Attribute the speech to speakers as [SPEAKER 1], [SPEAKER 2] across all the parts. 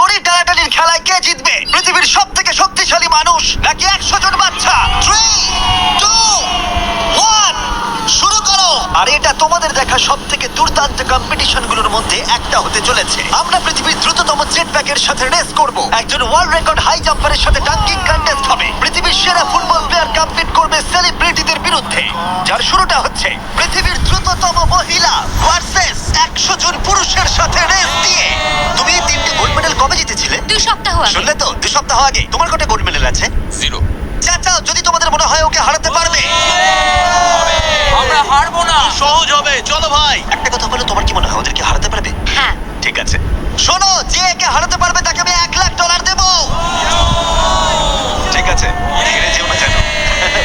[SPEAKER 1] দড়ি টানাটানির খেলায় কে জিতবে? পৃথিবীর সব থেকে শক্তিশালী মানুষ নাকি 100 জন বাচ্চা? 3, 2, 1, শুরু করো। আর এটা তোমাদের দেখা সব থেকে দুর্দান্ত কম্পিটিশন গুলোর মধ্যে একটা হতে চলেছে। আমরা পৃথিবীর দ্রুততম জেট প্যাকের সাথে রেস করব। একজন ওয়ার্ল্ড রেকর্ড হাই জাম্পারের সাথে ডাঙ্কিং কন্টেস্ট হবে। পৃথিবীর সেরা ফুটবল প্লেয়ার কম্পিট করবে সেলিব্রিটিদের বিরুদ্ধে। যার শুরুটা হচ্ছে পৃথিবীর দ্রুততম মহিলা ভার্সেস 100 জন পুরুষের সাথে রেস দিয়ে। তুমি এই 3টে গোল্ড মেডেল কবে জিতেছিলে?
[SPEAKER 2] 2 সপ্তাহ আগে।
[SPEAKER 1] শুনলে তো, 2 সপ্তাহ আগে। তোমার কটা গোল্ড মেডেল আছে?
[SPEAKER 3] 0।
[SPEAKER 1] চাচাও, যদি তোমাদের মনে হয় ওকে হারাতে পারবে।
[SPEAKER 3] আমরা হারবো না।
[SPEAKER 1] সহজ হবে, চলো ভাই। একটা কথা বলো, তোমার কি মনে হয় ওদেরকে হারাতে পারবে?
[SPEAKER 2] হ্যাঁ।
[SPEAKER 1] ঠিক আছে, শোনো, যে একে হারাতে পারবে তাকে আমি $1,00,000 দেবো। ঠিক আছে, হেরে যেও না যেন।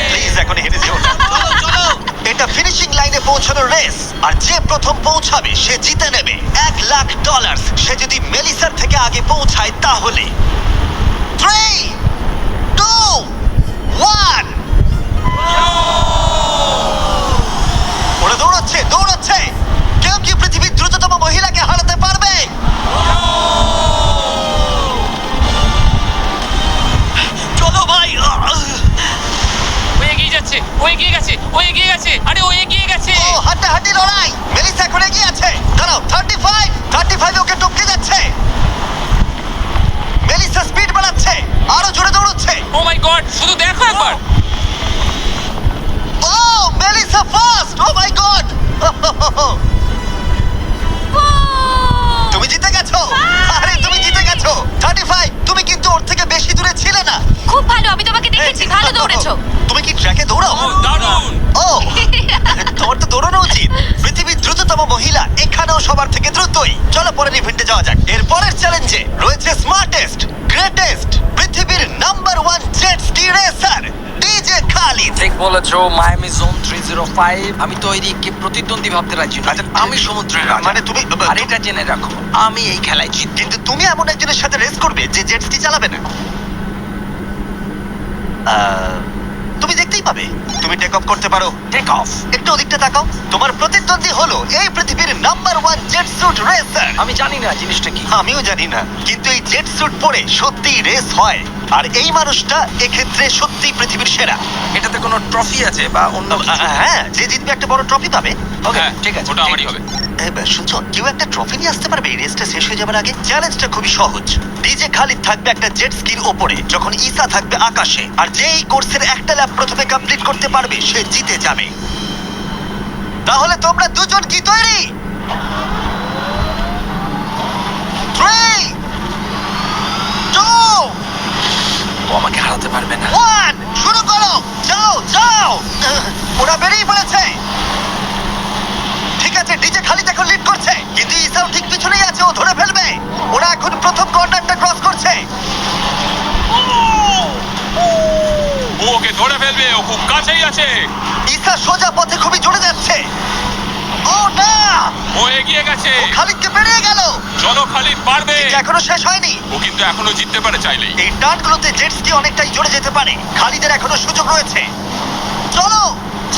[SPEAKER 1] প্লিজ এখন হেরে যেও না। চলো চলো, এটা ফিনিশিং লাইনে পৌঁছানোর রেস, আর যে প্রথম পৌঁছাবে সে জিতে নেবে $1,00,000। সে যদি মেলিসার থেকে আগে পৌঁছায় তাহলে 3, 2, 1। ওরা দৌড়চ্ছে দৌড়চ্ছে। কেউ কি পৃথিবীর দ্রুততম মহিলাকে হারাতে পারবে? চলো ভাই।
[SPEAKER 3] ও এগিয়ে যাচ্ছে, ও এগিয়ে গেছে, ও এগিয়ে গেছে, আরে ও এগিয়ে গেছে।
[SPEAKER 1] ও হাড্ডাহাড্ডি লড়াই। মেলিসা এখন এগিয়ে আছে। দাঁড়াও, 35 ওকে টপকে যাচ্ছে। মেলিসা স্পিড বাড়াচ্ছে, আরো জোরে দৌড়চ্ছে।
[SPEAKER 3] ও মাই গড, শুধু দেখো একবার।
[SPEAKER 1] Oh Melissa first. O my god. তুমি জিতে গেছো। আরে তুমি জিতে গেছো। 35, তুমি কিন্তু ওর থেকে বেশি দূরে ছিলে না।
[SPEAKER 2] খুব ভালো, আমি তোমাকে দেখেছি, ভালো দৌড়েছো।
[SPEAKER 1] তুমি কি ট্র্যাকে দৌড়াও?
[SPEAKER 3] ও দারুণ।
[SPEAKER 1] ও, তোমার তো দৌড়ানো উচিত। পৃথিবীর দ্রুততম মহিলা এখানেও সবার থেকে দ্রুতই। চলো পরের ইভেন্টে যাওয়া যাক। এর পরের চ্যালেঞ্জে রয়েছে স্মার্টেস্ট, গ্রেটেস্ট, পৃথিবীর number 1 jet ski racer DJ Khalid.
[SPEAKER 4] ঠিক বলেছো, মায়ামি জোন 305। আমি তৈরি কে প্রতিদ্বন্দ্বী ভাবতে রাজি নই।
[SPEAKER 1] আচ্ছা,
[SPEAKER 4] আমি সমুদ্রের রাজা।
[SPEAKER 1] মানে তুমি
[SPEAKER 4] আর এটা জেনে রাখো, আমি এই খেলায় জিতব।
[SPEAKER 1] কিন্তু তুমি এমন একজনের সাথে রেস করবে যে জেট স্কি চালাবে না। তুমি দেখতেই পাবে। তুমি টেক অফ করতে পারো।
[SPEAKER 4] Take off.
[SPEAKER 1] একটু ওদিকটা তাকাও। তোমার প্রতিদ্বন্দ্বী হলো এই পৃথিবীর নাম্বার 1 জেট স্যুট রেসার।
[SPEAKER 4] আমি জানি না জিনিসটা কি।
[SPEAKER 1] আমিও জানি না, কিন্তু এই জেট স্যুট পরে সত্যিই রেস হয়। আর এই মানুষটা এক্ষেত্রে সত্যিই পৃথিবীর সেরা।
[SPEAKER 4] এটাতে কোনো ট্রফি আছে বা অন্য কিছু?
[SPEAKER 1] হ্যাঁ, যে জিতবে একটা বড় ট্রফি পাবে।
[SPEAKER 4] ওকে,
[SPEAKER 3] হ্যাঁ,
[SPEAKER 4] ঠিক আছে,
[SPEAKER 3] ওটা
[SPEAKER 4] ঠিক
[SPEAKER 3] আমারই
[SPEAKER 4] আছে।
[SPEAKER 3] হবে।
[SPEAKER 1] শুনছো, কেউ একটা ট্রফি নিয়ে আসতে পারবে এই রেসটা শেষ হয়ে যাবার আগে? চ্যালেঞ্জটা খুবই সহজ। ডিজে খালিদ থাকবে একটা জেট স্কির ওপরে, যখন ঈসা থাকবে আকাশে। আর যে এই কোর্সের একটা ল্যাপ প্রথমে কমপ্লিট করতে পারবে সে জিতে যাবে। তাহলে তোমরা দুজন কি তৈরি? 3, 2,
[SPEAKER 4] ও আমাকে হারাতে পারবে না।
[SPEAKER 1] 1, শুরু করো। যাও যাও। ওরা বেরিয়ে পড়েছে। ঠিক আছে, ডিজে খালিদ এখন লিড করছে, কিন্তু ইসাও ঠিক পিছনেই আছে। ও ধরে ফেলবে। ওরা এখন প্রথম কর্নারটা ক্রস করছে।
[SPEAKER 3] ও ওকে ধরে ফেলবে, ও খুব কাছেই আছে।
[SPEAKER 1] ইসা সোজা পথে খুবই জোরে যাচ্ছে। ও না,
[SPEAKER 3] ও এগিয়ে গেছে।
[SPEAKER 1] ও খালিদকে পেরিয়ে গেল।
[SPEAKER 3] চলো খালিদ, পারবে।
[SPEAKER 1] কিন্তু এখনো শেষ হয়নি।
[SPEAKER 3] ও কিন্তু এখনো জিততে পারে চাইলেই।
[SPEAKER 1] এই টার্নগুলোতে জেট স্কি অনেকটাই জোরে যেতে পারে। খালিদের এখনো সুযোগ রয়েছে। চলো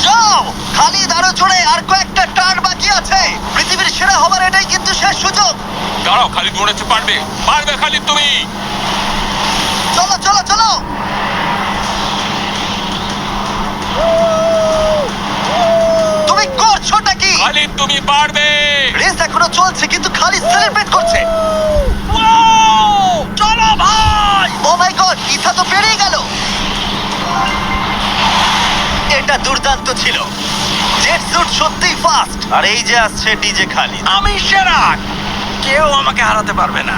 [SPEAKER 1] যাও খালিদ, আরো জোরে। আর কয়েকটা টার্ন বাকি আছে। পৃথিবীর সেরা হবার এটাই কিন্তু শেষ সুযোগ।
[SPEAKER 3] দাঁড়াও, খালিদ মনে হচ্ছে পারবে। পারবে খালিদ তুমি।
[SPEAKER 1] চলো চলো চলো। তুমি করছোটা কি?
[SPEAKER 3] খালিদ তুমি পারবে।
[SPEAKER 1] রেস এখনো চলছে, কিন্তু খালিদ সেলিব্রেট করছে।
[SPEAKER 4] চলো ভাই।
[SPEAKER 1] ও মাই গড, ইসা তো পেরিয়ে গেল। এটা দুর্দান্ত ছিল। জেট স্যুট সত্যিই ফাস্ট। আর এই যে আসছে ডিজে খালিদ।
[SPEAKER 4] আমি সেরা, কেউ আমাকে হারাতে পারবে না।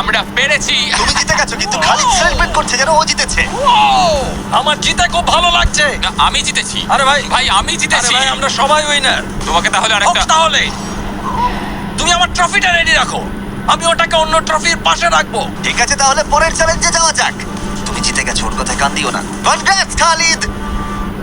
[SPEAKER 3] আমরা পেরেছি।
[SPEAKER 1] তুমি জিতে গেছো, কিন্তু খালিদ সেলিব্রেট করছে যেন ও জিতেছে।
[SPEAKER 4] আমার জিতে খুব ভালো লাগছে।
[SPEAKER 3] না, আমি জিতেছি।
[SPEAKER 4] আরে ভাই,
[SPEAKER 3] ভাই আমি
[SPEAKER 4] আরে
[SPEAKER 3] জিতেছি।
[SPEAKER 4] ভাই, আমরা সবাই উইনার।
[SPEAKER 3] তোমাকে তাহলে আরেকটা।
[SPEAKER 4] তাহলে তুমি আমার ট্রফিটা রেডি রাখো, আমি ওটাকে অন্য ট্রফির পাশে রাখবো।
[SPEAKER 1] ঠিক আছে, তাহলে পরের চ্যালেঞ্জে যাওয়া যাক। তুমি জিতে গেছো, ওর কথায় কান দিও না। কনগ্রাটস খালিদ।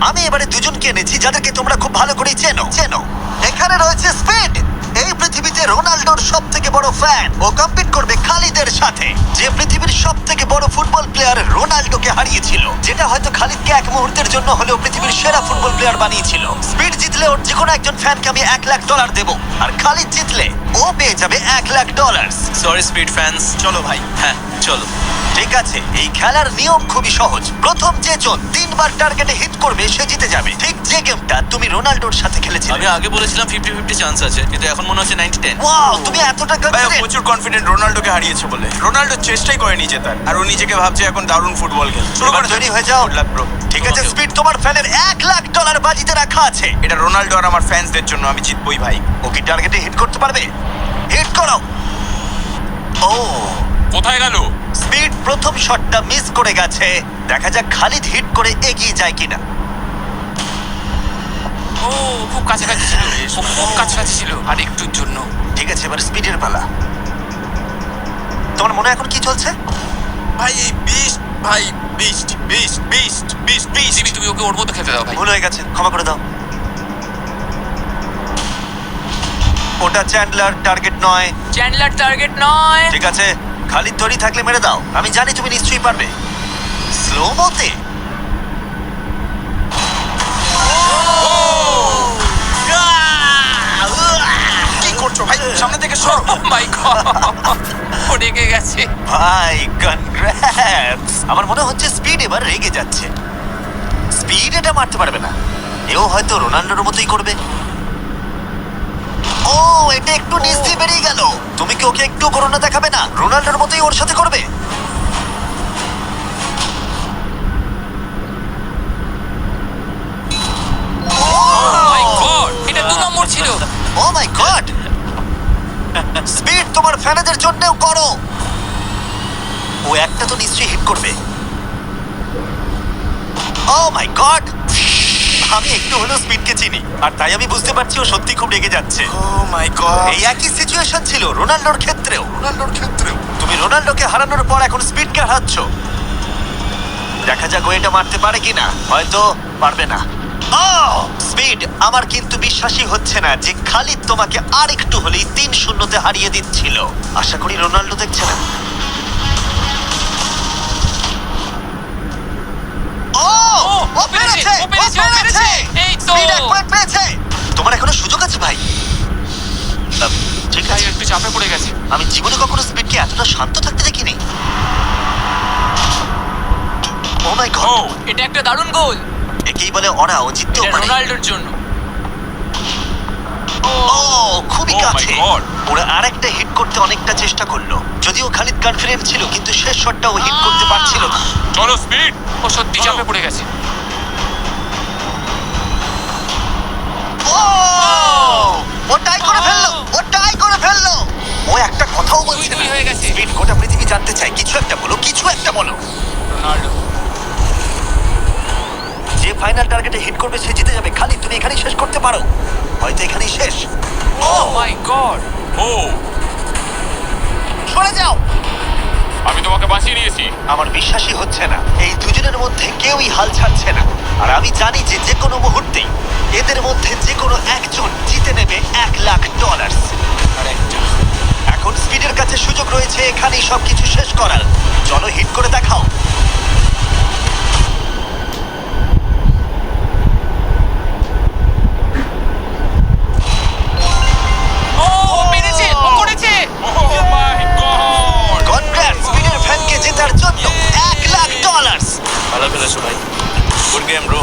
[SPEAKER 1] আমি এবারে দুজনকে এনেছি যাদেরকে তোমরা খুব ভালো করেই চেনো। এখানে রয়েছে স্পিড। এই পৃথিবীতে হচ্ছে রোনাল্ডোর সব থেকে বড় ফ্যান। ও কম্পিট করবে খালিদের সাথে, যে পৃথিবীর সব থেকে বড় ফুটবল প্লেয়ার রোনাল্ডোকে হারিয়েছিল, যেটা হয়তো খালিদকে এক মুহূর্তের জন্য হলেও পৃথিবীর সেরা ফুটবল প্লেয়ার বানিয়েছিল। স্পিড জিতলে ওর যে কোনো একজন ফ্যানকে আমি $1,00,000 দেবো, আর খালিদ জিতলে ও পেয়ে যাবে $1,00,000।
[SPEAKER 4] সরি স্পিড ফ্যান্স, চলো ভাই। হ্যাঁ চলো।
[SPEAKER 1] ঠিক আছে, এই খেলার নিয়ম খুবই সহজ। প্রথম যে জন 3বার টার্গেটে হিট করবে সে জিতে যাবে, ঠিক যে গেমটা তুমি রোনাল্ডোর সাথে খেলেছিলে।
[SPEAKER 4] আমি আগে বলেছিলাম 50-50 চান্স আছে, কিন্তু এখন মনে হচ্ছে 90-10।
[SPEAKER 1] ওয়াও, তুমি এতটা
[SPEAKER 5] ভাই ও
[SPEAKER 1] confident?
[SPEAKER 5] প্রচুর কনফিডেন্ট রোনাল্ডোকে হারিয়েছে বলে। রোনাল্ডো চেষ্টাই করেনি জেতার, আর ও নিজেকে ভাবছে এখন দারুণ ফুটবল খেলছে। শুরু
[SPEAKER 1] এবার
[SPEAKER 5] করে
[SPEAKER 1] তৈরি হয়ে যাও।
[SPEAKER 5] Good luck bro.
[SPEAKER 1] ঠিক আছে
[SPEAKER 4] তোমাকেও।
[SPEAKER 1] স্পিড, তোমার ফ্যানের $1,00,000 বাজিতে রাখা আছে।
[SPEAKER 5] এটা রোনাল্ডো আর আমার ফ্যান্সদের জন্য, আমি জিতবই ভাই।
[SPEAKER 1] ও কি টার্গেটে হিট করতে পারবে? হিট করো। ও,
[SPEAKER 3] কোথায় গেল?
[SPEAKER 1] স্পিড প্রথম শটটা মিস করে গেছে। দেখা যাক খালিদ হিট করে এগিয়ে যায় কিনা।
[SPEAKER 3] ও খুব কাছাকাছি ছিল, ও খুব কাছাকাছি ছিল, আর একটুর জন্য।
[SPEAKER 1] ঠিক আছে, এবার স্পিডের পালা। তোমার মনে এখন কি চলছে?
[SPEAKER 5] ভাই এই বিস্ট, ভাই beast beast beast beast beast.
[SPEAKER 3] Jimmy, তুমি ওকে ওর মতো খেতে দাও ভাই।
[SPEAKER 1] ভুল হয়ে গেছে, ক্ষমা করে দাও। ওটা চ্যান্ডলার, টার্গেট নয়।
[SPEAKER 3] চ্যান্ডলার টার্গেট নয়।
[SPEAKER 1] ঠিক আছে, খালিদ তৈরি থাকলে মেরে দাও। আমি জানি তুমি নিশ্চয়ই পারবে। স্লো মোতে।
[SPEAKER 5] কি করছো ভাই? সামনে থেকে সরো।
[SPEAKER 3] মাই গড, ও রেগে গেছে।
[SPEAKER 1] ভাই কনগ্রাটস। আমার মনে হচ্ছে স্পিড এবার রেগে যাচ্ছে। স্পিড এটা মারতে পারবে না, এও হয়তো রোনাল্ডোর মতোই করবে। ও, এটা একটু নিচ দিয়ে বেরিয়ে গেল। তুমি কি ওকে একটু করোনা দেখাবে না? রোনাল্ডোর মতোই ওর সাথে করবে।
[SPEAKER 3] মাই গড, এটা 2 নম্বর ছিল।
[SPEAKER 1] ও মাই গড, স্পিড তোমার ফ্যানেদের জন্যও করো। ও একটা তো নিশ্চয়ই হিট করবে। ও মাই গড, আমি একটু হলেও স্পিডকে চিনি, আর তাই আমি বুঝতে পারছি ও সত্যি খুব রেগে যাচ্ছে।
[SPEAKER 5] ও মাই গড।
[SPEAKER 1] এই একই সিচুয়েশন ছিল রোনাল্ডোর ক্ষেত্রেও। তুমি রোনাল্ডোকে হারানোর পর এখন স্পিডকে হারাচ্ছ। দেখা যাক ও এটা মারতে পারে কিনা। হয়তো পারবে না। স্পিড, আমার কিন্তু বিশ্বাসই হচ্ছে না যে খালিদ তোমাকে আর একটু হলেই 3-0-তে হারিয়ে দিচ্ছিল। আশা করি রোনাল্ডো দেখছে না। ও পেরেছে,
[SPEAKER 3] ও পেরেছে, ও পেরেছে। এই তো।
[SPEAKER 1] স্পিড 1 পয়েন্ট পেয়েছে। তোমার এখনো সুযোগ আছে ভাই। ঠিক
[SPEAKER 3] ভাই
[SPEAKER 1] আছে,
[SPEAKER 3] একটু চাপে পড়ে গেছে।
[SPEAKER 1] আমি জীবনে কখনো স্পিডকে এতটা শান্ত থাকতে দেখিনি। ও মাই
[SPEAKER 3] ও,
[SPEAKER 1] গড,
[SPEAKER 3] এটা একটা দারুণ গোল।
[SPEAKER 1] একেই বলে ওরা ও জিততেও
[SPEAKER 3] এটা
[SPEAKER 1] পারে।
[SPEAKER 3] রোনাল্ডোর জন্য।
[SPEAKER 1] ও, খুবই
[SPEAKER 3] Oh my
[SPEAKER 1] কাছে।
[SPEAKER 3] God!
[SPEAKER 1] ওরা আরেকটা হিট করতে অনেকটা চেষ্টা করলো, যদিও খালিদ কনফিডেন্ট ছিল, কিন্তু শেষ শটটা ও হিট করতে পারছিল না।
[SPEAKER 3] চলো স্পিড। ও সত্যি চাপে পড়ে গেছে।
[SPEAKER 1] ও টাই করে ফেললো, ও টাই করে ফেললো। ও একটা কথাও বলছে না।
[SPEAKER 3] 2-2 হয়ে গেছে।
[SPEAKER 1] স্পিড গোটা পৃথিবী জানতে চায়, কিছু একটা বলো, কিছু একটা বলো।
[SPEAKER 3] রোনাল্ডো।
[SPEAKER 1] যে ফাইনাল টার্গেটে হিট করবে সে জিতে যাবে। খালিদ, তুমি এখানেই শেষ করতে পারো, হয়তো এখানেই শেষ।
[SPEAKER 3] ও মাই গড।
[SPEAKER 6] ও
[SPEAKER 1] সরে যাও।
[SPEAKER 6] আমি তোমাকে বাঁচিয়ে নিয়েছি।
[SPEAKER 1] আমার বিশ্বাসই হচ্ছে না, এই দুজনের মধ্যে কেউই হাল ছাড়ছে না। আর আমি জানি যে যে কোনো মুহূর্তেই এদের মধ্যে যে কোনো একজন জিতে নেবে $1,00,000। এখন স্পিডের কাছে সুযোগ রয়েছে এখানেই সবকিছু শেষ করার। চলো হিট করে দেখাও।
[SPEAKER 3] ও পেরেছে, ও করেছে।
[SPEAKER 6] ও মাই গড!
[SPEAKER 1] কনগ্রাটস স্পিডের ফ্যানকে জেতার জন্য $1,00,000।
[SPEAKER 4] ভালো খেলেছো ভাই। Good game bro.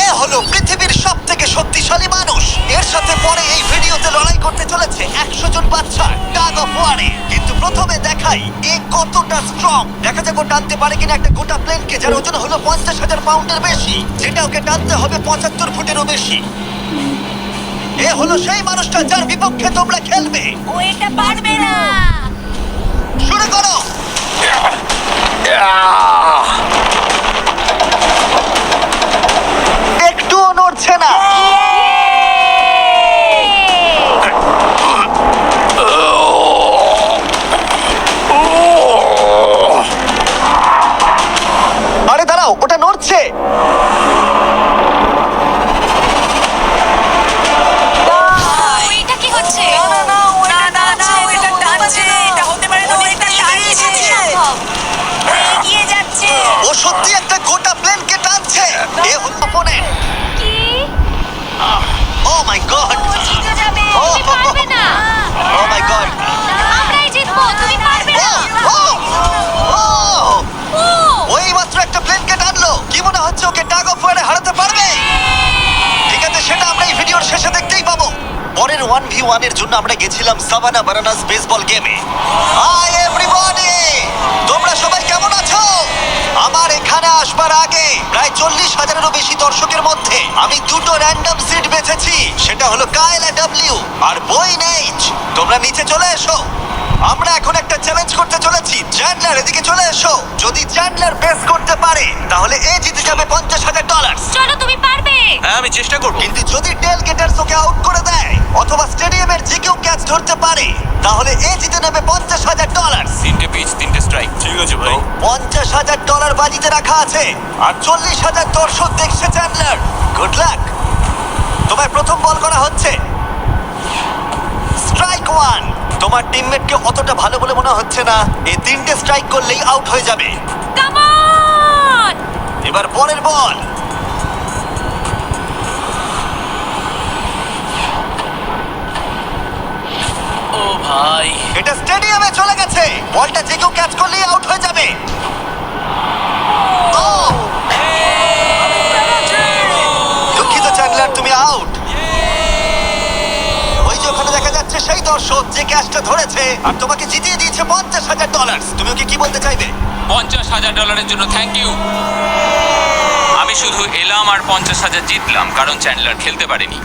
[SPEAKER 1] এ হলো পৃথিবীর সব থেকে শক্তিশালী মানুষ। এর সাথে পরে এই ভিডিওতে লড়াই করতে চলেছে 100 জন বাচ্চা টাগ অফ ওয়ারে। কিন্তু প্রথমে দেখাই এ কতটা স্ট্রং। দেখা যাক ও টানতে পারে কিনা একটা গোটা প্লেনকে, যার ওজন হলো 50,000 পাউন্ডের বেশি, যেটা ওকে টানতে হবে 75 ফুটেরও বেশি। এ হলো সেই মানুষটা যার বিপক্ষে তোমরা খেলবে।
[SPEAKER 2] ও এটা পারবে না।
[SPEAKER 1] শুরু করো। একটুও নড়ছে না। আরে দাঁড়াও, ওটা নড়ছে।
[SPEAKER 2] ও এটা কি হচ্ছে? না,
[SPEAKER 1] 1v1 এর জন্য আমরা গেছিলাম সাভানা বানানাস বেসবল গেমে। হাই এভরিবডি, তোমরা সবাই কেমন আছো? আমার এখানে আসবার আগে প্রায় 40,000-এরও বেশি দর্শকের মধ্যে আমি দুটো র্যান্ডম সিট বেছেছি। সেটা হলো কাইলা ডব্লিউ আর বয়েন এইচ। তোমরা নিচে চলে এসো, আমরা এখন একটা চ্যালেঞ্জ করতে চলেছি। চ্যান্ডলার এদিকে চলে এসো। যদি চ্যান্ডলার বেস করতে পারে তাহলে এ জিতে যাবে $50,000।
[SPEAKER 2] চলো তুমি পারবে।
[SPEAKER 5] হ্যাঁ আমি চেষ্টা করবো।
[SPEAKER 1] কিন্তু যদি টেল গেটার্স ওকে আউট করে দেয় অথবা স্টেডিয়ামের যে কেউ ক্যাচ ধরতে পারে তাহলে এ জিতে নেবে $50,000।
[SPEAKER 6] 3টে পিচ 3টে স্ট্রাইক।
[SPEAKER 5] ঠিক আছে ভাই।
[SPEAKER 1] $50,000 বাজিতে রাখা আছে আর 40,000 দর্শক দেখছে চ্যান্ডলার। Good luck. তোমায় প্রথম বল করা হচ্ছে। স্ট্রাইক 1। তোমার টিমমেটকে অতটা ভালো বলে মনে হচ্ছে না। এই 3টে স্ট্রাইক করলেই আউট হয়ে যাবে।
[SPEAKER 2] Come on!
[SPEAKER 1] এবার পরের বল।
[SPEAKER 3] ও ভাই,
[SPEAKER 1] এটা স্টেডিয়ামে চলে গেছে। বলটা যে কেউ ক্যাচ করলেই আউট হয়ে যাবে। ও! দুঃখিত চ্যান্ডলার, তুমি আউট। ওই যে ওখানে দেখা যাচ্ছে সেই দর্শক যে ক্যাচটা ধরেছে আর তোমাকে জিতিয়ে দিয়েছে $50,000। তুমি ওকে কি বলতে চাইবে?
[SPEAKER 3] $50,000 জন্য থ্যাংক ইউ। আমি শুধু এলাম আর 50,000 জিতলাম কারণ চ্যান্ডলার খেলতে পারেনি।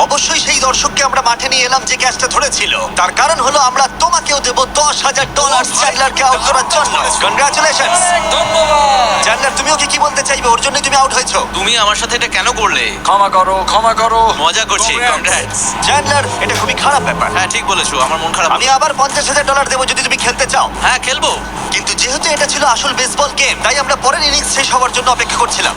[SPEAKER 1] অবশ্যই সেই দর্শককে আমরা মাঠে নিয়ে এলাম যে ক্যাচটা ধরেছিল। তার কারণ হলো আমরা তোমাকেও দেব $10,000 চ্যান্ডলারকে আউট করার জন্য। কনগ্রাচুলেশনস
[SPEAKER 4] ধন্যবাদ।
[SPEAKER 1] চ্যান্ডলার, তুমি ওকে কি বলতে চাইবে? ওর জন্যই তুমি আউট হয়েছো।
[SPEAKER 5] তুমি আমার সাথে এটা কেন করলে?
[SPEAKER 4] ক্ষমা করো, ক্ষমা করো।
[SPEAKER 5] মজা করছি। কংগ্রাটস।
[SPEAKER 1] চ্যান্ডলার, এটা খুবই খারাপ ব্যাপার।
[SPEAKER 5] হ্যাঁ ঠিক বলেছো, আমার মন খারাপ।
[SPEAKER 1] আমি আবার $50,000 দেবো যদি তুমি খেলতে চাও।
[SPEAKER 5] হ্যাঁ খেলবো।
[SPEAKER 1] কিন্তু যেহেতু এটা ছিল আসল বেসবল গেম তাই আমরা পরের ইনিংস শেষ হওয়ার জন্য অপেক্ষা করছিলাম।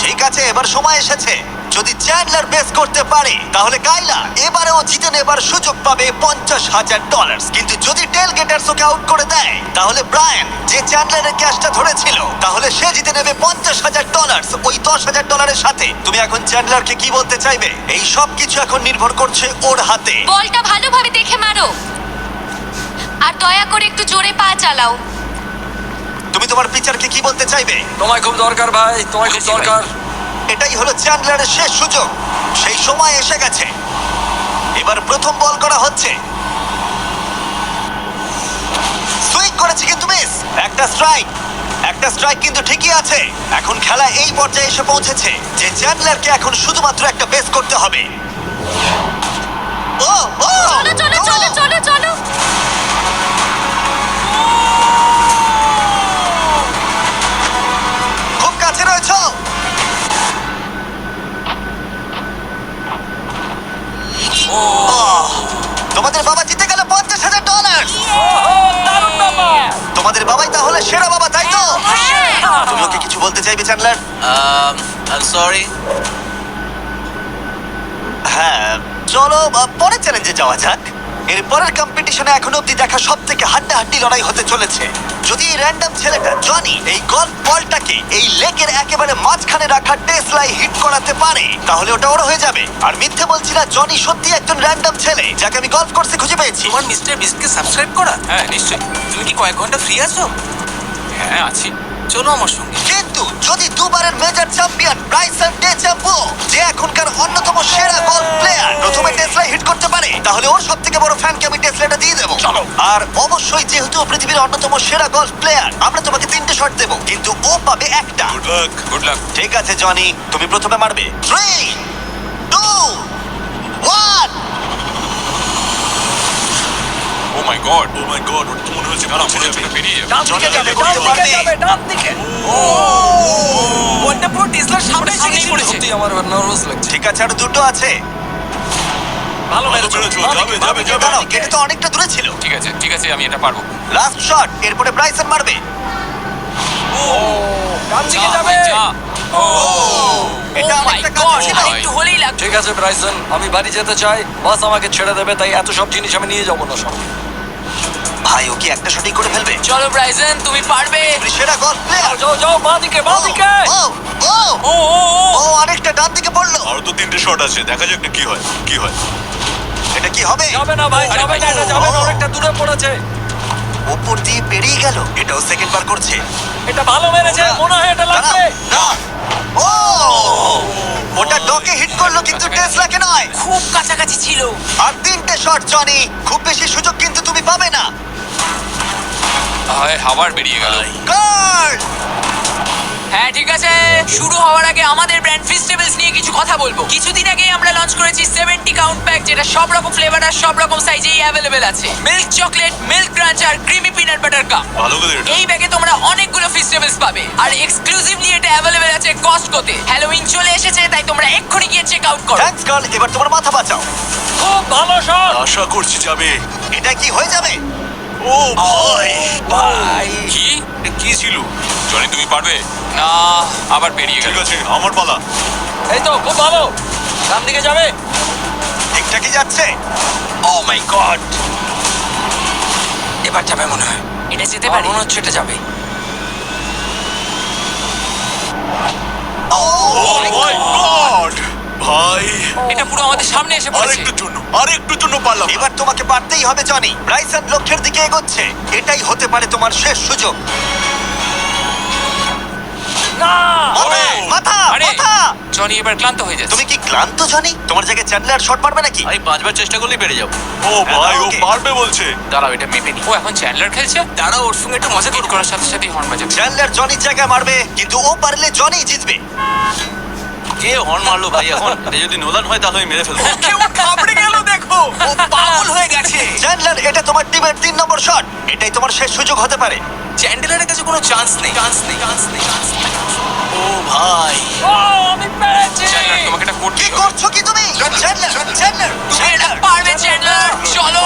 [SPEAKER 1] ঠিক আছে, এবার সময় এসেছে। যদি চ্যান্ডলার বেস করতে পারে তাহলে কাইলা এবারেও জিতে নেবার সুযোগ পাবে $50,000। কিন্তু যদি টেল গেটার্স ওকে আউট করে দেয় তাহলে ব্রায়ান, যে চ্যান্ডলারের ক্যাচটা ধরেছিল, তাহলে সে জিতে নেবে $50,000 ওই $10,000-এর সাথে। তুমি এখন চ্যান্ডলারকে কি বলতে চাইবে? এই সব কিছু এখন নির্ভর করছে ওর হাতে।
[SPEAKER 2] বলটা ভালোভাবে দেখে মারো আর দয়া করে একটু জোরে পা চালাও।
[SPEAKER 1] তুমি তোমার পিচারকে কি বলতে চাইবে?
[SPEAKER 4] তোমায় খুব দরকার ভাই, তোমায় খুব
[SPEAKER 3] বুঝেছি ভাই।
[SPEAKER 4] দরকার।
[SPEAKER 1] এটাই হলো চ্যান্ডলারের শেষ সুযোগ। সেই সময় এসে গেছে। এবার প্রথম বল করা হচ্ছে। সুইং করেছে কিন্তু মিস। একটা স্ট্রাইক কিন্তু ঠিকই আছে। এখন খেলা এই পর্যায়ে এসে পৌঁছেছে যে চ্যান্ডলারকে এখন শুধুমাত্র একটা বেস করতে হবে। ও ও
[SPEAKER 2] চলো চলো চলো চলো চলো।
[SPEAKER 1] খুব কাছে রয়েছে। তোমাদের বাবা জিতে গেল $50,000।
[SPEAKER 4] দারুণ ব্যাপার।
[SPEAKER 1] তোমাদের বাবাই তাহলে সেরা বাবা, তাই তো?
[SPEAKER 2] হ্যাঁ।
[SPEAKER 1] তুমি ওকে কিছু বলতে চাইবে চ্যান্ডলার?
[SPEAKER 5] I sorry.
[SPEAKER 1] হ্যাঁ, চলো পরের চ্যালেঞ্জে যাওয়া যাক। এর পরের কম্পিটিশনে এখনো অব্দি দেখা সব থেকে হাড্ডাহাড্ডি লড়াই হতে চলেছে। যদি এই র্যান্ডম ছেলেটা জনি এই গলফ বলটাকে এই লেকের একেবারে মাঝখানে রাখা টেসলায় হিট করাতে পারে তাহলে ওটা ওর হয়ে যাবে। আর মিথ্যে বলছি না, জনি সত্যি একজন র্যান্ডম ছেলে যাকে আমি গলফ কোর্সে খুঁজে পেয়েছি।
[SPEAKER 5] তোমার মিস্টার বিস্টকে সাবস্ক্রাইব করা?
[SPEAKER 3] হ্যাঁ নিশ্চয়ই।
[SPEAKER 5] তুমি কি কয়েক ঘন্টা ফ্রি আছো?
[SPEAKER 3] হ্যাঁ আছি।
[SPEAKER 5] চলো আমার সঙ্গে।
[SPEAKER 1] কিন্তু যদি দুবারের মেজর চ্যাম্পিয়ন ব্রাইসন ডেচাম্পো, যে এখনকার অন্যতম সেরা গলফ প্লেয়ার, প্রথমে টেসলা হিট করতে পারে তাহলে ওর সবথেকে বড় ফ্যানকে আমি টেসলাটা দিয়ে দেবো। আর অবশ্যই যেহেতু ও পৃথিবীর অন্যতম সেরা গলফ প্লেয়ার, আমরা তোমাকে 3টে শট দেবো কিন্তু ও পাবে একটা।
[SPEAKER 6] Good luck.
[SPEAKER 1] ঠিক আছে জনি, তুমি প্রথমে মারবে। 3, 2, 1।
[SPEAKER 6] ও my god, O my god, ওটা তো মনে হচ্ছে পৌঁছে যাবে। পেরিয়ে যাবে।
[SPEAKER 4] ডান দিকে যাবে, ডান দিকে যাবে, ডান দিকে। বলটা পুরো টেসলার সামনে
[SPEAKER 3] সামনেই পড়েছে।
[SPEAKER 4] সত্যি আমার নার্ভাস লাগছে।
[SPEAKER 1] ঠিক আছে, আর দুটো আছে।
[SPEAKER 4] ভালো মেরেছো।
[SPEAKER 6] যাবে, যাবে, যাবে।
[SPEAKER 1] দাঁড়াও, এটা তো অনেকটা দূরে ছিল।
[SPEAKER 3] ঠিক আছে আমি এটা পারবো।
[SPEAKER 1] লাস্ট শট, এরপরে ব্রাইসন মারবে।
[SPEAKER 4] ডান দিকে যাবে।
[SPEAKER 3] যা।
[SPEAKER 1] এটা
[SPEAKER 3] Oh my
[SPEAKER 1] অনেকটা
[SPEAKER 3] God,
[SPEAKER 1] কাছে ছিল।
[SPEAKER 3] আরেকটু হলেই লাগতো।
[SPEAKER 4] ঠিক আছে ব্রাইসন, আমি বাড়ি যেতে চাই। বাস আমাকে ছেড়ে দেবে, তাই এত সব জিনিস আমি নিয়ে যাবো না সঙ্গে।
[SPEAKER 1] ভাই, ও কি একটা শটই করে ফেলবে?
[SPEAKER 3] চলো ব্রাইসন, তুমি পারবে।
[SPEAKER 1] তুমি সেরা গলফ প্লেয়ার।
[SPEAKER 4] যাও যাও, বাঁ দিকে, বাঁ দিকে।
[SPEAKER 1] ও ও
[SPEAKER 3] ও ও ও
[SPEAKER 1] ও অনেকটা ডান দিকে পড়লো।
[SPEAKER 6] আরো তো 3টে শট আছে, দেখা যাক না কি হয়। কি হয়?
[SPEAKER 1] এটা কি হবে?
[SPEAKER 4] যাবে না ভাই, যাবে না, এটা যাবে না, অনেকটা দূরে পড়েছে।
[SPEAKER 1] উপর দিয়ে পেরিয়ে গেল। এটাও সেকেন্ড বার করছে।
[SPEAKER 4] এটা ভালো মেরেছে, মনে হয় এটা
[SPEAKER 1] দাঁড়াও,
[SPEAKER 4] লাগবে।
[SPEAKER 1] না। ও ওটা ডকে হিট করলো কিন্তু টেসলাকে নয়।
[SPEAKER 4] খুব কাছাকাছি ছিল।
[SPEAKER 1] আর 3টে শট জনি, খুব বেশি সুযোগ কিন্তু তুমি পাবে না।
[SPEAKER 3] আবার বেরিয়ে গেল।
[SPEAKER 1] গোল!
[SPEAKER 7] হ্যাঁ ঠিক আছে, শুরু হওয়ার আগে আমাদের ব্র্যান্ড ফিস্টেবলস নিয়ে কিছু কথা বলবো। কিছুদিন আগে আমরা লঞ্চ করেছি 70 কাউন্ট প্যাক, যেটা সব রকম ফ্লেভার আর সব রকম সাইজেই অ্যাভেলেবেল আছে। মিল্ক চকলেট, মিল্ক ক্রাঞ্চ আর ক্রিমি পিনাট বাটার কাপ।
[SPEAKER 6] ভালো করে এটা।
[SPEAKER 7] এই ব্যাগে তোমরা অনেকগুলো ফিস্টেবলস পাবে আর এক্সক্লুসিভলি এটা অ্যাভেলেবেল আছে কস্টকোতে। হ্যালোউইন চলে এসেছে, তাই তোমরা এক্ষুনি গিয়ে চেক আউট করো।
[SPEAKER 1] থ্যাঙ্কস গার্ল, এবার তোমার মাথা বাঁচাও।
[SPEAKER 4] খুব ভালো শট।
[SPEAKER 6] আশা করছি যাবে।
[SPEAKER 1] এটা কি হয়ে যাবে?
[SPEAKER 6] ও ভাই,
[SPEAKER 4] ভাই
[SPEAKER 3] কি
[SPEAKER 6] কি ছিল?
[SPEAKER 3] জনি তুমি পারবে না, আবার বেরিয়ে গেল।
[SPEAKER 6] ঠিক আছে, আমার পালা।
[SPEAKER 4] এই তো খুব ভালো। ডান দিকে যাবে।
[SPEAKER 1] ঠিকঠাকই যাচ্ছে।
[SPEAKER 4] ও মাই গড, এবার যাবে মনে হয়।
[SPEAKER 7] এটা যেতে
[SPEAKER 4] আমার
[SPEAKER 7] পারে।
[SPEAKER 4] মনে হচ্ছে এটা যাবে।
[SPEAKER 1] ও
[SPEAKER 6] মাই গড ভাই,
[SPEAKER 3] এটা পুরো আমাদের সামনে এসে পড়েছে।
[SPEAKER 6] আরেকটুর জন্য পারলাম না।
[SPEAKER 1] এবার তোমাকে পারতেই হবে জনি। ব্রাইসন লক্ষ্যের দিকে এগোচ্ছে, এটাই হতে পারে তোমার শেষ সুযোগ।
[SPEAKER 4] না,
[SPEAKER 1] মাথা, মাথা,
[SPEAKER 3] আরে
[SPEAKER 1] মাথা!
[SPEAKER 3] জনি এবার ক্লান্ত হয়ে যাচ্ছে।
[SPEAKER 1] তুমি কি ক্লান্ত জনি? তোমার জায়গায় চ্যান্ডলার শট মারবে নাকি?
[SPEAKER 5] আমি 5বার চেষ্টা করলেই পেরে যাবো।
[SPEAKER 6] ও ভাই, ও
[SPEAKER 1] ওকে।
[SPEAKER 6] পারবে বলছে।
[SPEAKER 5] দাঁড়াও, এটা মেপে নি।
[SPEAKER 3] ও এখন চ্যান্ডলার খেলছে।
[SPEAKER 5] দাঁড়াও, ওর সঙ্গে একটু মজা
[SPEAKER 3] হিট করার সাথে সাথেই হর্ন বাজাবে।
[SPEAKER 1] চ্যান্ডলার জনির জায়গায় মারবে, কিন্তু ও পারলে জনি জিতবে।
[SPEAKER 5] কে হর্ন মারলো ভাই এখন? এটা যদি নোলান হয় তাহলে আমি মেরে ফেলবো।
[SPEAKER 4] কেমন ঘাবড়ে গেল দেখো। ও পাগল হয়ে গেছে।
[SPEAKER 1] চ্যান্ডলার, এটা তোমার টিমের 3 নম্বর শট। এটাই তোমার শেষ সুযোগ হতে পারে।
[SPEAKER 5] চ্যান্ডেলারের কাছে কোনো চান্স নেই। ও ভাই,
[SPEAKER 4] ও আমি পেরেছি।
[SPEAKER 3] চ্যান্ডলার তোমাকে এটা
[SPEAKER 1] কি
[SPEAKER 3] করতেই হবে।
[SPEAKER 1] করছো কি তুমি? চ্যান্ডলার, চ্যান্ডলার,
[SPEAKER 7] তুমি এটা
[SPEAKER 1] চ্যান্ডলার!
[SPEAKER 7] পারবে চ্যান্ডলার, চলো।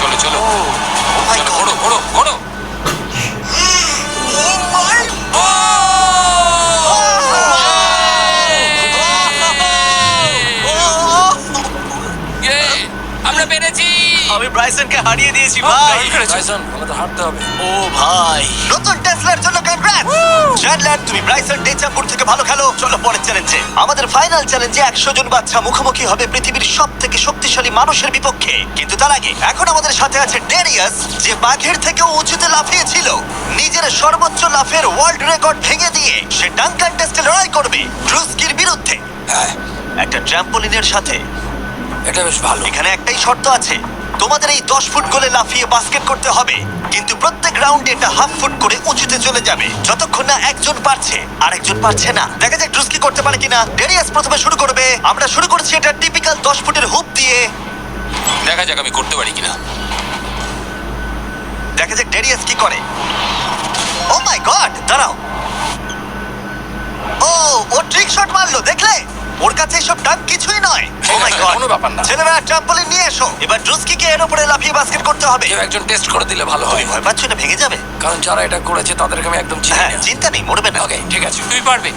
[SPEAKER 3] চলো চলো
[SPEAKER 1] Oh my
[SPEAKER 3] চলো,
[SPEAKER 1] God!
[SPEAKER 3] ওড়ো ওড়ো ওড়ো।
[SPEAKER 7] ইয়ে, আমরা পেরেছি।
[SPEAKER 5] আমি ব্রাইসনকে হারিয়ে দিয়েছি ভাই।
[SPEAKER 4] টাইসন, আমাদের হারতে হবে।
[SPEAKER 5] ও ভাই,
[SPEAKER 1] নতুন টেসলার জন্য কনগ্রাটস! চ্যান্ডলার, তুমি ব্রাইসন ডেচাম্পুর থেকে ভালো খেলো। চলো পরের চ্যালেঞ্জে। আমাদের ফাইনাল চ্যালেঞ্জে 100 জন বাচ্চা মুখোমুখি হবে পৃথিবীর সবথেকে শক্তিশালী মানুষের বিপক্ষে। কিন্তু তার আগে এখন আমাদের সাথে আছে ডেরিয়াস, যে বাঘের থেকেও উঁচুতে লাফিয়েছিল। নিজের সর্বোচ্চ লাফের ওয়ার্ল্ড রেকর্ড ভেঙে দিয়ে সে ডাঙ্কান টেস্টে লড়াই করবে ড্রুস্কির বিরুদ্ধে।
[SPEAKER 4] হ্যাঁ,
[SPEAKER 1] একটা ট্র্যাম্পোলিনের সাথে।
[SPEAKER 4] এটা বেশ ভালো।
[SPEAKER 1] এখানে একটাই শর্ত আছে, তোমাদের এই 10 ফুট গোলে লাফিয়ে বাস্কেট করতে হবে, কিন্তু প্রত্যেক রাউন্ডে এটা হাফ ফুট করে উঁচুতে চলে যাবে যতক্ষণ না একজন পারছে আর একজন পারছে না। দেখা যাক ড্রুস্কি করতে পারে কিনা। ডেরিয়াস প্রথমে শুরু করবে। আমরা শুরু করছি এটা টিপিক্যাল 10 ফুটের হুপ দিয়ে।
[SPEAKER 3] দেখা যাক আমি করতে পারি কিনা।
[SPEAKER 1] দেখা যাক ডেরিয়াস কি করে। ও মাই গড, দাঁড়াও। ও ট্রিক শট মারলো, দেখলে? ওর কাছে এসব ডাঙ্ক কিছুই নয়। ও মাই গড,
[SPEAKER 4] কোনো ব্যাপার না।
[SPEAKER 1] ছেলেরা ট্রাম্পলিন নিয়ে এসো। এবার ড্রুস্কিকে এর উপরে লাফিয়ে বাস্কেট করতে হবে।
[SPEAKER 4] কেউ একজন টেস্ট করে দিলে ভালো হয়,
[SPEAKER 1] ভয় পাচ্ছ না ভেঙে যাবে?
[SPEAKER 4] কারণ যারা এটা করেছে তাদেরকে আমি একদম চিনি
[SPEAKER 1] হ্যাঁ,
[SPEAKER 4] না।
[SPEAKER 1] চিন্তা নেই, মরবে না।
[SPEAKER 4] ওকে, ঠিক আছে,
[SPEAKER 3] তুমি পারবে।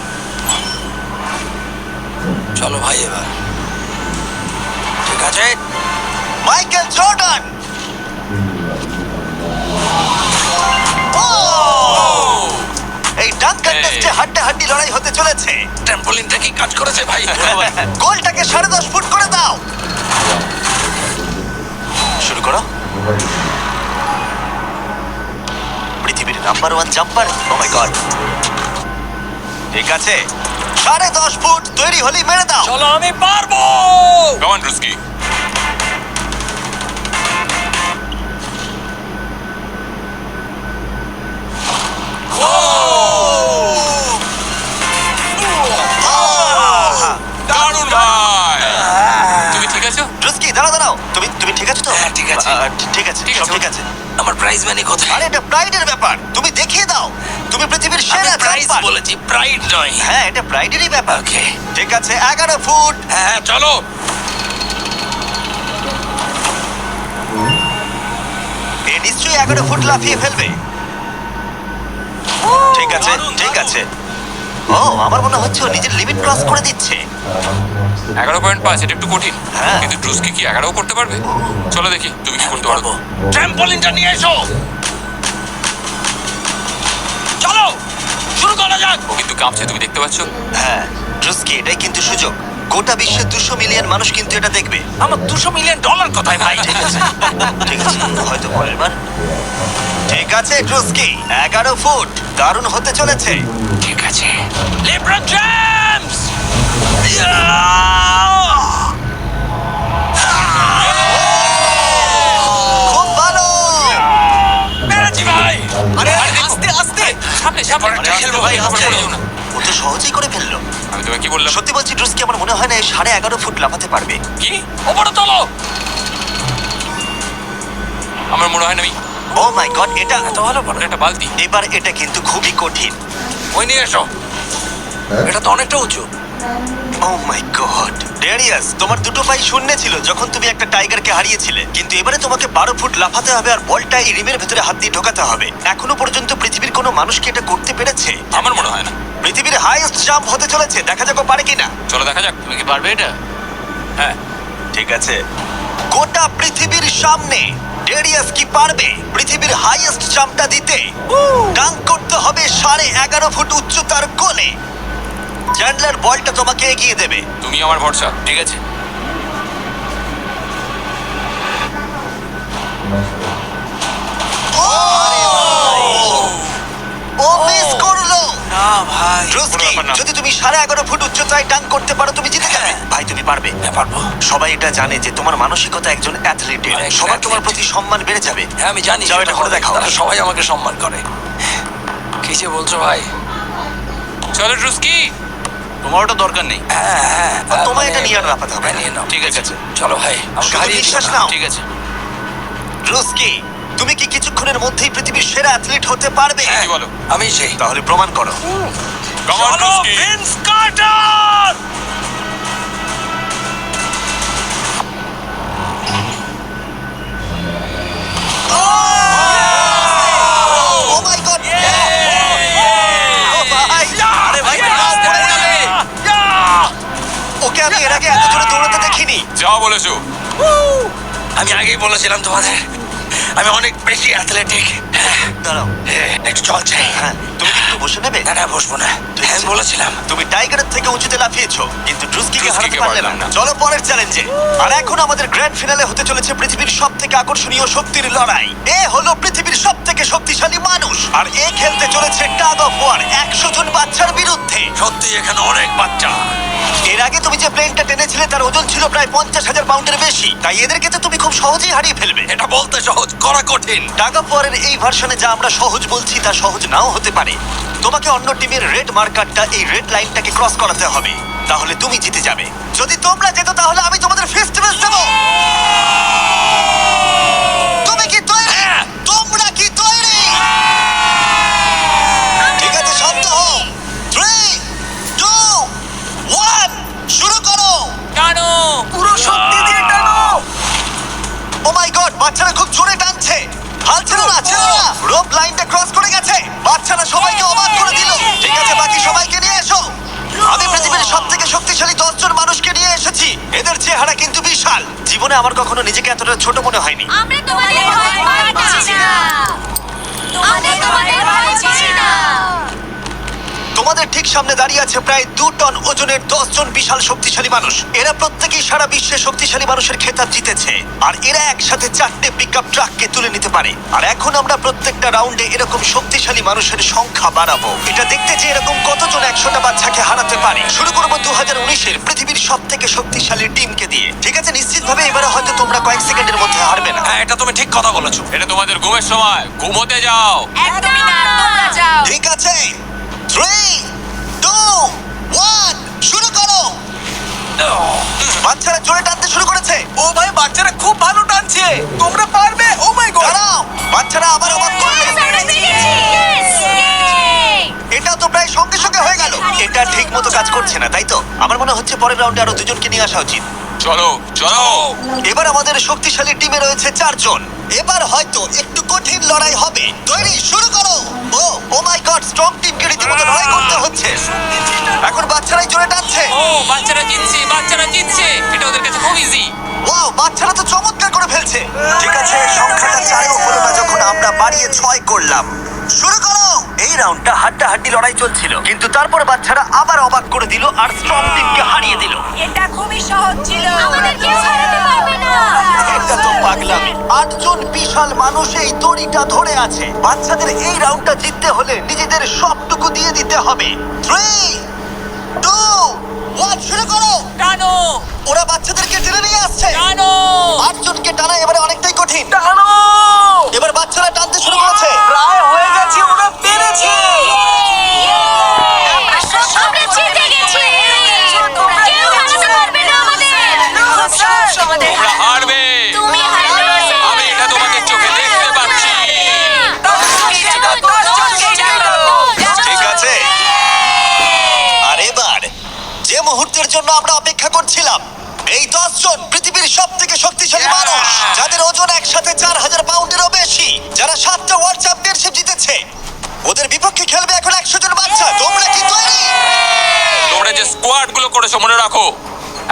[SPEAKER 4] চলো ভাই এবার। ঠিক আছে,
[SPEAKER 1] মাইকেল জর্ডান। ও! এই ডাঙ্ক কন্টেস্টে হাড্ডাহাড্ডি লড়াই হতে চলেছে।
[SPEAKER 4] ট্র্যাম্পোলিনটা কি কাজ করেছে ভাই?
[SPEAKER 1] গোলটাকে 10.5 ফুট করে দাও। শুরু করো। পৃথিবীর number 1 jumper. O my god, ঠিক আছে, 10.5 ফুট তৈরি হলি মেরে দাও।
[SPEAKER 4] চলো, আমি পারবো।
[SPEAKER 3] Come on Druski. দারুণ ভাই। তুমি ঠিক আছো?
[SPEAKER 1] ড্রুস্কি, দাঁড়াও দাঁড়াও, তুমি ঠিক আছো তো?
[SPEAKER 4] হ্যাঁ, ঠিক আছে।
[SPEAKER 1] ঠিক আছে,
[SPEAKER 3] ঠিক
[SPEAKER 1] সব
[SPEAKER 3] আছে।
[SPEAKER 1] ঠিক আছে।
[SPEAKER 4] আমার প্রাইজ মানি কোথায়?
[SPEAKER 1] আরে এটা প্রাইডের ব্যাপার, তুমি দেখিয়ে দাও। তুমি পৃথিবীর
[SPEAKER 4] আমি
[SPEAKER 1] সেরা
[SPEAKER 4] প্রাইজ
[SPEAKER 1] জাম্পার।
[SPEAKER 4] বলেছি, প্রাইড নয়।
[SPEAKER 1] হ্যাঁ, এটা প্রাইডেরই ব্যাপার।
[SPEAKER 4] ওকে,
[SPEAKER 1] ঠিক আছে, 11 ফুট।
[SPEAKER 4] হ্যাঁ চলো।
[SPEAKER 1] এ নিশ্চয়ই 11 ফুট লাফিয়ে ফেলবে। ঠিক আছে, ঠিক আছে। ও, আমার মনে হচ্ছে ও নিজের লিমিট ক্রস করে দিচ্ছে।
[SPEAKER 3] 11.5, এটা একটু কঠিন।
[SPEAKER 1] হ্যাঁ।
[SPEAKER 3] কিন্তু ড্রুস্কি কি 11ও করতে পারবে? চলো দেখি তুমি কি করতে পারবো।
[SPEAKER 4] ট্র্যাম্পোলিনটা নিয়ে এসো। চলো, শুরু করা যাক।
[SPEAKER 3] ও কিন্তু কাঁপছে, তুমি দেখতে পাচ্ছ?
[SPEAKER 1] হ্যাঁ, ড্রুস্কি, এটাই কিন্তু সুযোগ। গোটা বিশ্বের 200 মিলিয়ন মানুষ কিন্তু এটা দেখবে।
[SPEAKER 4] আমার $200 মিলিয়ন কোথায় ভাই?
[SPEAKER 1] ঠিক আছে ঠিক আছে, হয়তো পরের বার। ঠিক আছে ড্রুস্কি, 11 ফুট, দারুণ হতে চলেছে।
[SPEAKER 4] ঠিক আছে, লেব্রন জেমস!
[SPEAKER 1] খুব ভালো।
[SPEAKER 4] মেরেছি ভাই!
[SPEAKER 7] আরে আস্তে আস্তে
[SPEAKER 3] সামনে সামনে
[SPEAKER 4] পরেরটা খেলবো ভাই, আস্তে।
[SPEAKER 1] ও তো সহজেই করে ফেললো।
[SPEAKER 3] আমি তোমাকে কি বললাম?
[SPEAKER 1] সত্যি বলছি ড্রুস্কি, আমার মনে হয় না 11.5 ফুট লাফাতে পারবে।
[SPEAKER 3] কি?
[SPEAKER 4] ওপরে তোলো!
[SPEAKER 3] আমার মনে হয় না আমি
[SPEAKER 1] ও মাই গড, এটা
[SPEAKER 4] এত ভালো পারো?
[SPEAKER 3] একটা বালতি।
[SPEAKER 1] এবার এটা কিন্তু খুবই কঠিন।
[SPEAKER 4] ওই নিয়ে এসো। এটা তো অনেকটা উঁচু।
[SPEAKER 1] ও মাই গড ডেরিয়াস, তোমার দুটো পাই শূন্যে ছিল যখন তুমি একটা টাইগারকে হারিয়েছিলে, কিন্তু এবারে তোমাকে 12 ফুট লাফাতে হবে আর বলটা এই রিমের ভেতরে হাত দিয়ে ঢোকাতে হবে। এখনো পর্যন্ত পৃথিবীর কোনো মানুষ কি এটা করতে পেরেছে?
[SPEAKER 3] আমার মনে হয় না।
[SPEAKER 1] পৃথিবীর হাইয়েস্ট জাম্প হতে চলেছে, দেখা যাক ও পারে কিনা।
[SPEAKER 3] চলো দেখা যাক। তুমি কি পারবে এটা? হ্যাঁ।
[SPEAKER 1] ঠিক আছে, গোটা পৃথিবীর সামনে ডেরিয়াস কি পারবে পৃথিবীর হাইয়েস্ট জাম্পটা দিতে? ডাঙ্ক করতে হবে 11.5 ফুট উচ্চতার কোণে। চ্যান্ডলার বলটা তোমাকে এগিয়ে দেবে।
[SPEAKER 3] তুমি আমার ভরসা।
[SPEAKER 4] ঠিক আছে।
[SPEAKER 1] ও মিস করলো।
[SPEAKER 4] না ভাই।
[SPEAKER 1] ড্রুস্কি,
[SPEAKER 3] কোনো ব্যাপার না।
[SPEAKER 1] যদি তুমি 11.5 ফুট উচ্চতায় ডাঙ্ক করতে পারো তুমি জিতে যাবে। ভাই তুমি পারবে।
[SPEAKER 4] হ্যাঁ, পারবো।
[SPEAKER 1] সবাই এটা জানে যে তোমার মানসিকতা একজন অ্যাথলিটের।
[SPEAKER 4] একজন
[SPEAKER 1] সবার তোমার
[SPEAKER 4] athlete।
[SPEAKER 1] প্রতি সম্মান বেড়ে যাবে।
[SPEAKER 4] হ্যাঁ আমি জানি।
[SPEAKER 1] যাও, এটা করে দেখাও।
[SPEAKER 4] তারা সবাই আমাকে সম্মান করে। কি যে বলছো ভাই?
[SPEAKER 3] চলো ড্রুস্কি।
[SPEAKER 5] তোমার ওটা দরকার নেই।
[SPEAKER 4] হ্যাঁ
[SPEAKER 1] তোমায় এটা নিয়ে আর লাফাতে হবে
[SPEAKER 4] হ্যাঁ,
[SPEAKER 1] না।
[SPEAKER 4] নিয়ে নাও।
[SPEAKER 5] ঠিক আছে।
[SPEAKER 4] চলো ভাই, আমাকে
[SPEAKER 1] শুধু
[SPEAKER 4] হারিয়ে দিও
[SPEAKER 1] বিশ্বাস
[SPEAKER 4] না।
[SPEAKER 1] নাও।
[SPEAKER 5] ঠিক আছে।
[SPEAKER 1] ড্রুস্কি, তুমি কি কিছুক্ষণের মধ্যেই পৃথিবীর সেরা অ্যাথলিট হতে পারবে?
[SPEAKER 3] কি বলো?
[SPEAKER 4] আমি সেই।
[SPEAKER 1] তাহলে প্রমাণ করো।
[SPEAKER 3] Come on,
[SPEAKER 4] চলো
[SPEAKER 3] Druski.
[SPEAKER 4] Vince Carter!
[SPEAKER 1] Oh my God! ভাই,
[SPEAKER 4] আরে ভাই, আস্তে পড়ে যাবে।
[SPEAKER 1] ওকে আমি এর আগে এত জোরে দৌড়াতে দেখিনি।
[SPEAKER 3] যাও বলেছো।
[SPEAKER 4] আমি আগেই বলেছিলাম তোমাদের, আমি অনেক বেশি অ্যাথলেটিক।
[SPEAKER 1] দাঁড়াও,
[SPEAKER 4] একটু চল চাই।
[SPEAKER 1] হ্যাঁ, তুমি কি একটু বসে নেবে?
[SPEAKER 4] না বসবো না।
[SPEAKER 1] ঠিক আছে।
[SPEAKER 4] আমি বলেছিলাম।
[SPEAKER 1] তুমি টাইগারের থেকে উঁচুতে লাফিয়েছো, কিন্তু ড্রুস্কিকে হারাতে
[SPEAKER 3] ড্রুস্কিকে
[SPEAKER 1] পারলে
[SPEAKER 3] পারলাম
[SPEAKER 1] না।
[SPEAKER 3] না।
[SPEAKER 1] চলো পরের চ্যালেঞ্জে। আর এখন আমাদের গ্র্যান্ড ফিনালে হতে চলেছে পৃথিবীর সবথেকে আকর্ষণীয় শক্তির লড়াই। এ হলো পৃথিবীর সবথেকে শক্তিশালী মানুষ, আর এ খেলতে চলেছে টাগ অফ ওয়ার 100 জন বাচ্চার বিরুদ্ধে।
[SPEAKER 4] সত্যি এখানে অনেক বাচ্চা।
[SPEAKER 1] এর আগে তুমি যে প্লেনটা টেনেছিলে তার ওজন ছিল প্রায় 50,000 পাউন্ডের বেশি, তাই এদেরকে তো তুমি খুব সহজেই হারিয়ে ফেলবে।
[SPEAKER 4] এটা বলতে সহজ, করা কঠিন।
[SPEAKER 1] টাগ অফ ওয়ারের এই ভার্সনে যা আমরা সহজ বলছি তা সহজ নাও হতে পারে। তোমাকে অন্য টিমের রেড মার্কারটা এই রেড লাইনটাকে ক্রস করাতে হবে, তাহলে তুমি জিতে যাবে। যদি তোমরা যেত তাহলে আমি তোমাদের ফেস্টিভ্যাল দেবো। তুমি কি তৈরি? তোমরা কি তৈরি? ঠিক আছে, শান্ত হও। 3, 2, 1, শুরু করো।
[SPEAKER 7] টানো!
[SPEAKER 4] পুরো শক্তি দিয়ে টানো।
[SPEAKER 1] ও মাই গড, বাচ্চারা খুব জোরে টানছে। হাল ছেড়ো না, ছেড়ো না। রোপ লাইনটা ক্রস করে গেছে। বাচ্চারা সবাইকে অবাক করে দিল। ঠিক আছে, বাকি সবাইকে নিয়ে এসো। আমি পৃথিবীর সবথেকে শক্তিশালী 10 জন মানুষকে নিয়ে এসেছি। এদের চেহারা কিন্তু বিশাল। জীবনে আমার কখনো নিজেকে এতটা ছোট মনে হয়নি।
[SPEAKER 2] আমরা তোমাদের ভয় পাচ্ছি না। আমরা তোমাদের ভয় পাচ্ছি না।
[SPEAKER 1] তোমাদের ঠিক সামনে দাঁড়িয়ে আছে প্রায় 2 টন ওজনের 10 জন বিশাল শক্তিশালী মানুষ। এরা প্রত্যেকেই সারা বিশ্বে শক্তিশালী মানুষের খেতাব জিতেছে, আর এরা একসাথে 4টে পিকআপ ট্রাককে তুলে নিতে পারে। আর এখন আমরা প্রত্যেকটা রাউন্ডে এরকম শক্তিশালী মানুষের সংখ্যা বাড়াবো। এটা দেখতে যে এরকম কতজন 100টা বাচ্চাকে হারাতে পারে। শুরু করবো 2019-এর পৃথিবীর সবথেকে শক্তিশালী টিমকে দিয়ে। ঠিক আছে, নিশ্চিতভাবে এবারে হয়তো তোমরা কয়েক সেকেন্ডের মধ্যে হারবে না।
[SPEAKER 4] হ্যাঁ, এটা তুমি ঠিক কথা বলেছো।
[SPEAKER 3] এটা তোমাদের ঘুমের সময়। ঘুমোতে যাও।
[SPEAKER 2] একদমই না, তোমরা যাও।
[SPEAKER 1] ঠিক আছে, 3, 2, 1, শুরু করো। বাচ্চারা জোরে টানতে শুরু করেছে।
[SPEAKER 4] ও ভাই, বাচ্চারা খুব ভালো টানছে। তোমরা পারবে। ও মাই গড।
[SPEAKER 1] দাঁড়াও, বাচ্চারা আবার অবাক করলে।
[SPEAKER 2] আমরা পেরেছি। Yes! Yay!
[SPEAKER 1] এটা তো প্রায় সঙ্গে সঙ্গে হয়ে গেল। এটা ঠিক মতো কাজ করছে না, তাই তো? আমার মনে হচ্ছে পরের রাউন্ডে আরো 2 জনকে নিয়ে আসা উচিত।
[SPEAKER 3] চলো চলো।
[SPEAKER 1] এবার আমাদের শক্তিশালী টিমে রয়েছে 4 জন। এবার হয়তো একটু কঠিন লড়াই হবে। তৈরি, শুরু করো। ও মাই গড, স্ট্রং টিমকে রীতিমতো লড়াই করতে হচ্ছে। এখন বাচ্চারাই জোরে টানছে।
[SPEAKER 7] ও বাচ্চারা জিতছে, বাচ্চারা জিতছে। এটা ওদের কাছে খুব ইজি।
[SPEAKER 1] ওয়াও, বাচ্চারা তো চমৎকার করে ফেলছে। ঠিক আছে, সংখ্যাটা 4-ও হলো না যখন আমরা বাড়িয়ে 6 করলাম। শুরু করো। এই রাউন্ডটা হাড্ডাহাড্ডি লড়াই চলছিল, কিন্তু তারপর বাচ্চারা আবার অবাক করে দিল আর স্ট্রং টিমকে হারিয়ে দিল।
[SPEAKER 2] এটা
[SPEAKER 1] মানুষ এই দড়িটা ধরে আছে। বাচ্চাদের এই রাউন্ডটা জিততে হলে নিজেদের সবটুকু দিয়ে দিতে হবে। 3, 2, 1 শুরু করো।
[SPEAKER 7] টানো
[SPEAKER 1] ওরা বাচ্চাদেরকে টেনে নিয়ে আসছে।
[SPEAKER 7] টানো
[SPEAKER 1] 8 জনকে টানা এবারে অনেকটাই কঠিন।
[SPEAKER 4] টানো
[SPEAKER 1] এবার বাচ্চারা টানতে শুরু করেছে।
[SPEAKER 4] প্রায় হয়ে গেছে ওরা পেরেছে
[SPEAKER 2] আমরা সবাই জিতে গেছি। কেউ হারাতে পারবে না আমাদের।
[SPEAKER 3] তোমরা হারবে।
[SPEAKER 2] তুমি হারবে।
[SPEAKER 3] আমি এটা তোমাদের চোখে দেখতে পাচ্ছি।
[SPEAKER 1] ঠিক আছে, আর এবার যে মুহূর্তের জন্য আমরা অপেক্ষা করছিলাম, এই 10 জন পৃথিবীর সব থেকে শক্তিশালী মানুষ, যাদের ওজন একসাথে 4000 পাউন্ডেরও বেশি, যারা 7টা ওয়ার্ল্ড চ্যাম্পিয়নশিপ জিতেছে, ওদের বিপক্ষে খেলবে এখন 100 জন বাচ্চা। তোমরা কি তৈরি?
[SPEAKER 3] তোমরা যে স্কোয়াড গুলো করেছো মনে রাখো,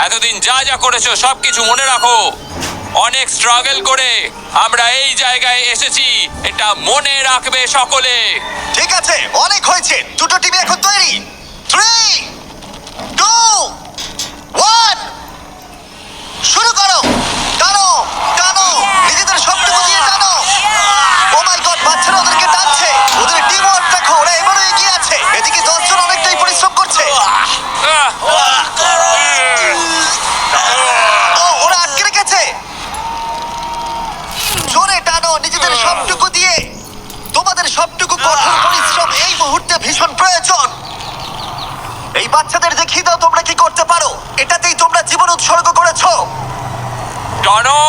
[SPEAKER 3] এতদিন যা যা করেছো সবকিছু মনে রাখো। অনেক স্ট্রাগল করে আমরা এই জায়গায় এসেছি, এটা মনে রাখবে সকলে।
[SPEAKER 1] ঠিক আছে, অনেক হয়েছে। দুটো টিম এখন তৈরি। 3, 2, 1 শুরু করো। টানো টানো, নিজেদের সবটুকু দিয়ে টানো। ও মাই গড, বাচ্চারা ওদেরকে টানছে। ওদের টিম ওয়ার্ক দেখো, ওরা এবারও এগিয়ে আছে। এদিকে 10 জন অনেকটাই পরিশ্রম করছে।
[SPEAKER 3] আহ!
[SPEAKER 1] ও, ওরা আটকে রেখেছে। জোরে টানো নিজেদের সবটুকু দিয়ে। তোমাদের সবটুকু কঠোর পরিশ্রম এই মুহূর্তে ভীষণ প্রয়োজন। এই বাচ্চাদের দেখিয়ে দাও তোমরা কি করতে পারো। এটাতেই তোমরা জীবন উৎসর্গ করেছো।
[SPEAKER 3] টানো!